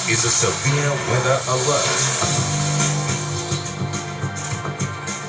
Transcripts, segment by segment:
is a severe weather alert.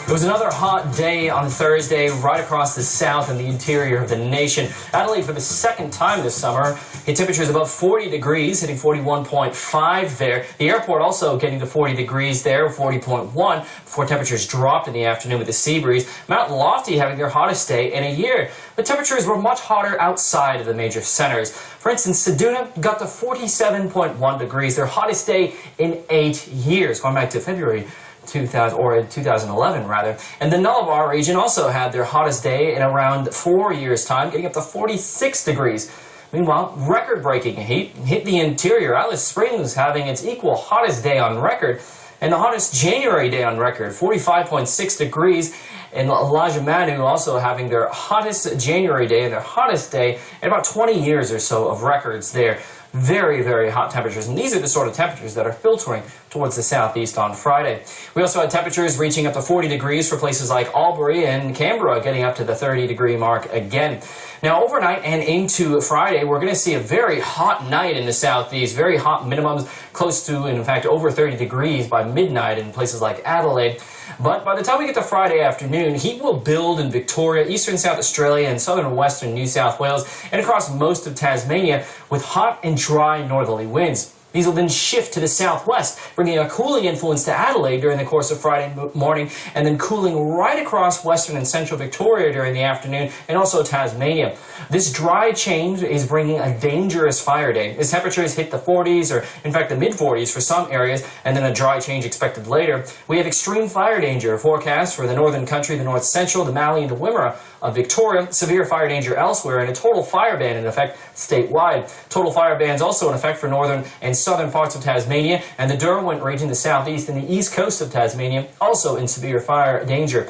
It was another hot day on Thursday right across the south and the interior of the nation. Adelaide, for the second time this summer, hit temperatures above 40 degrees, hitting 41.5 there. The airport also getting to 40 degrees there, 40.1, before temperatures dropped in the afternoon with the sea breeze. Mount Lofty having their hottest day in a year. But temperatures were much hotter outside of the major centers. For instance, Ceduna got to 47.1 degrees, their hottest day in 8 years, going back to February 2011 rather. And the Nullarbor region also had their hottest day in around 4 years' time, getting up to 46 degrees. Meanwhile, record-breaking heat hit the interior. Alice Springs having its equal hottest day on record, and the hottest January day on record, 45.6 degrees. And Elijah Manu also having their hottest January day and their hottest day in about 20 years or so of records there. Very, very hot temperatures, and these are the sort of temperatures that are filtering towards the southeast on Friday. We also had temperatures reaching up to 40 degrees for places like Albury and Canberra, getting up to the 30-degree mark again. Now, overnight and into Friday, we're going to see a very hot night in the southeast, very hot minimums, close to, in fact, over 30 degrees by midnight in places like Adelaide. But by the time we get to Friday afternoon, heat will build in Victoria, eastern South Australia, and southern and western New South Wales, and across most of Tasmania, with hot and dry northerly winds. These will then shift to the southwest, bringing a cooling influence to Adelaide during the course of Friday morning, and then cooling right across western and central Victoria during the afternoon, and also Tasmania. This dry change is bringing a dangerous fire day, as temperatures hit the 40s, or in fact the mid-40s for some areas, and then a dry change expected later. We have extreme fire danger forecast for the northern country, the north central, the Mallee and the Wimmera of Victoria, severe fire danger elsewhere, and a total fire ban in effect statewide. Total fire bans also in effect for northern and southern parts of Tasmania, and the Derwent region, the southeast and the east coast of Tasmania, also in severe fire danger.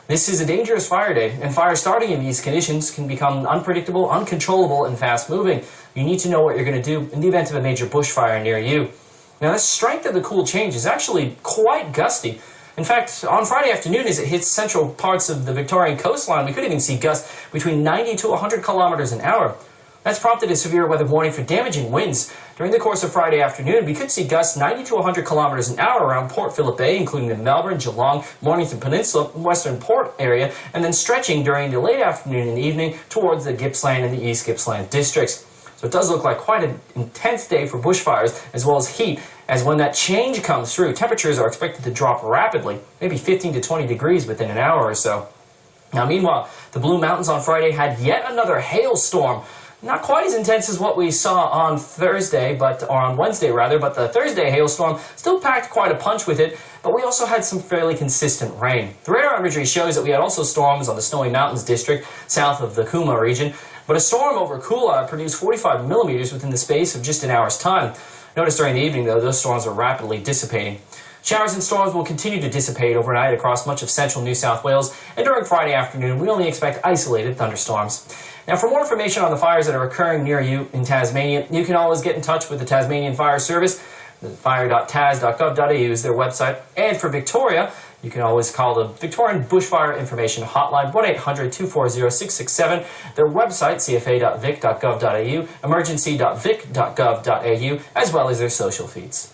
This is a dangerous fire day, and fire starting in these conditions can become unpredictable, uncontrollable, and fast-moving. You need to know what you're going to do in the event of a major bushfire near you. Now, the strength of the cool change is actually quite gusty. In fact, on Friday afternoon, as it hits central parts of the Victorian coastline, we could even see gusts between 90 to 100 kilometers an hour. That's prompted a severe weather warning for damaging winds. During the course of Friday afternoon, we could see gusts 90 to 100 kilometers an hour around Port Phillip Bay, including the Melbourne, Geelong, Mornington Peninsula, Western Port area, and then stretching during the late afternoon and evening towards the Gippsland and the East Gippsland districts. So it does look like quite an intense day for bushfires, as well as heat, as when that change comes through, temperatures are expected to drop rapidly, maybe 15 to 20 degrees within an hour or so. Now, meanwhile, the Blue Mountains on Friday had yet another hailstorm. Not quite as intense as what we saw on Thursday, or on Wednesday rather, but the Thursday hailstorm still packed quite a punch with it, but we also had some fairly consistent rain. The radar imagery shows that we had also storms on the Snowy Mountains district, south of the Cooma region, but a storm over Coolabah produced 45 millimeters within the space of just an hour's time. Notice during the evening, though, those storms are rapidly dissipating. Showers and storms will continue to dissipate overnight across much of central New South Wales, and during Friday afternoon, we only expect isolated thunderstorms. Now, for more information on the fires that are occurring near you in Tasmania, you can always get in touch with the Tasmanian Fire Service. Fire.tas.gov.au is their website. And for Victoria, you can always call the Victorian Bushfire Information Hotline, 1-800-240-667, their website, cfa.vic.gov.au, emergency.vic.gov.au, as well as their social feeds.